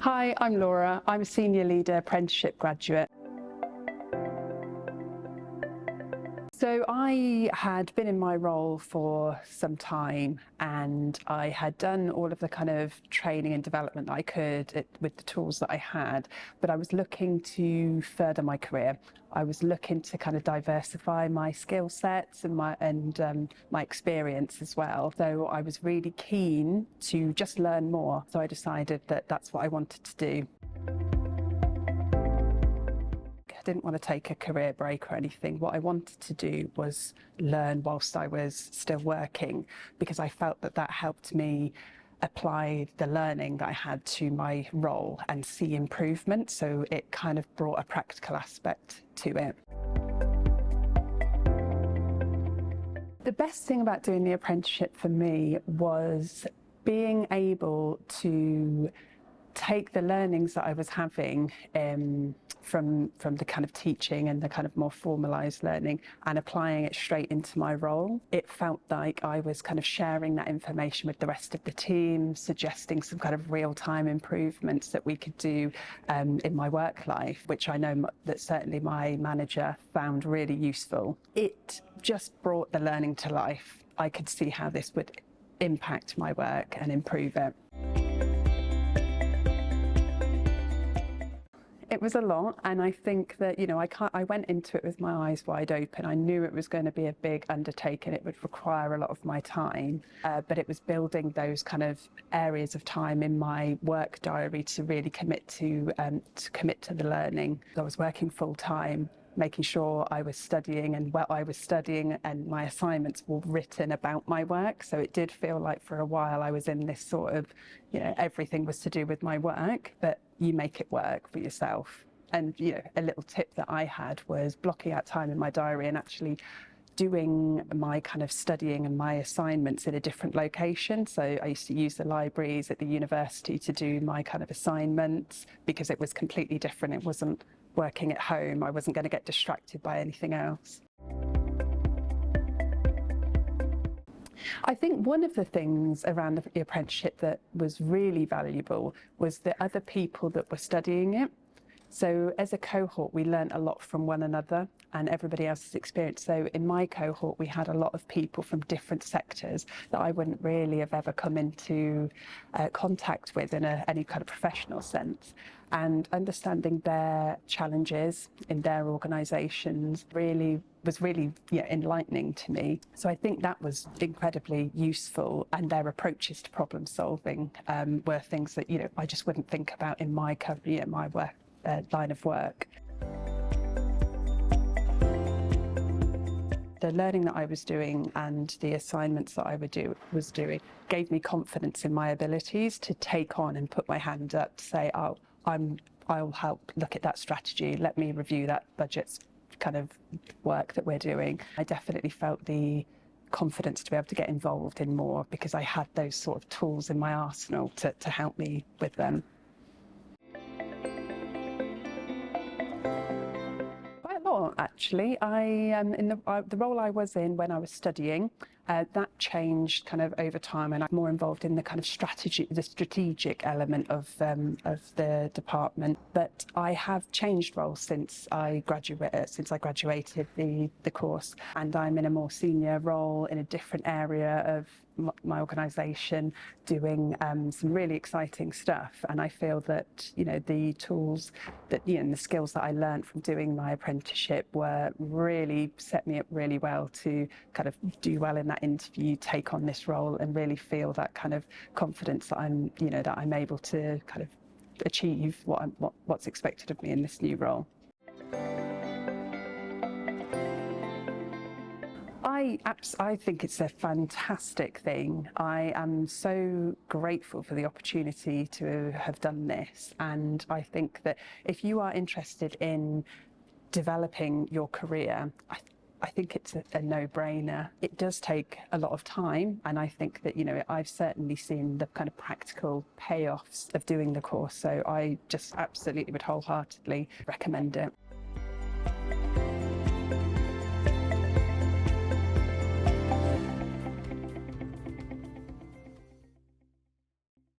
Hi, I'm Laura. I'm a Senior Leader Apprenticeship graduate. So I had been in my role for some time and I had done all of the kind of training and development that I could with the tools that I had, but I was looking to further my career. I was looking to kind of diversify my skill sets and my experience as well. So I was really keen to just learn more. So I decided that that's what I wanted to do. I didn't want to take a career break or anything. What I wanted to do was learn whilst I was still working, because I felt that that helped me apply the learning that I had to my role and see improvement. So it kind of brought a practical aspect to it. The best thing about doing the apprenticeship for me was being able to take the learnings that I was having from the kind of teaching and the kind of more formalised learning and applying it straight into my role. It felt like I was kind of sharing that information with the rest of the team, suggesting some kind of real-time improvements that we could do in my work life, which I know that certainly my manager found really useful. It just brought the learning to life. I could see how this would impact my work and improve it. It was a lot, and I think that, I went into it with my eyes wide open. I knew it was going to be a big undertaking. It would require a lot of my time, but it was building those kind of areas of time in my work diary to really commit to the learning. I was working full time, making sure I was studying, and what I was studying and my assignments were written about my work. So it did feel like for a while I was in this sort of, everything was to do with my work, but you make it work for yourself. And, a little tip that I had was blocking out time in my diary and actually doing my kind of studying and my assignments in a different location. So I used to use the libraries at the university to do my kind of assignments because it was completely different. It wasn't working at home. I wasn't going to get distracted by anything else. I think one of the things around the apprenticeship that was really valuable was the other people that were studying it. So as a cohort, we learned a lot from one another and everybody else's experience. So in my cohort, we had a lot of people from different sectors that I wouldn't really have ever come into contact with in any kind of professional sense. And understanding their challenges in their organisations was really enlightening to me. So I think that was incredibly useful, and their approaches to problem solving were things that I just wouldn't think about in my my work. Line of work. The learning that I was doing and the assignments that I was doing gave me confidence in my abilities to take on and put my hand up to say, I'll help look at that strategy, let me review that budget's kind of work that we're doing. I definitely felt the confidence to be able to get involved in more because I had those sort of tools in my arsenal to help me with them. Actually, the role I was in when I was studying, that changed kind of over time, and I'm more involved in the kind of strategic element of the department. But I have changed roles since I graduated the course, and I'm in a more senior role in a different area of my organisation, doing some really exciting stuff. And I feel that the tools that and the skills that I learned from doing my apprenticeship were really set me up really well to kind of do well in that interview, take on this role, and really feel that kind of confidence that I'm able to kind of achieve what's expected of me in this new role. I think it's a fantastic thing. I am so grateful for the opportunity to have done this, and I think that if you are interested in developing your career, I think it's a no-brainer. It does take a lot of time, and I think that I've certainly seen the kind of practical payoffs of doing the course, so I just absolutely would wholeheartedly recommend it.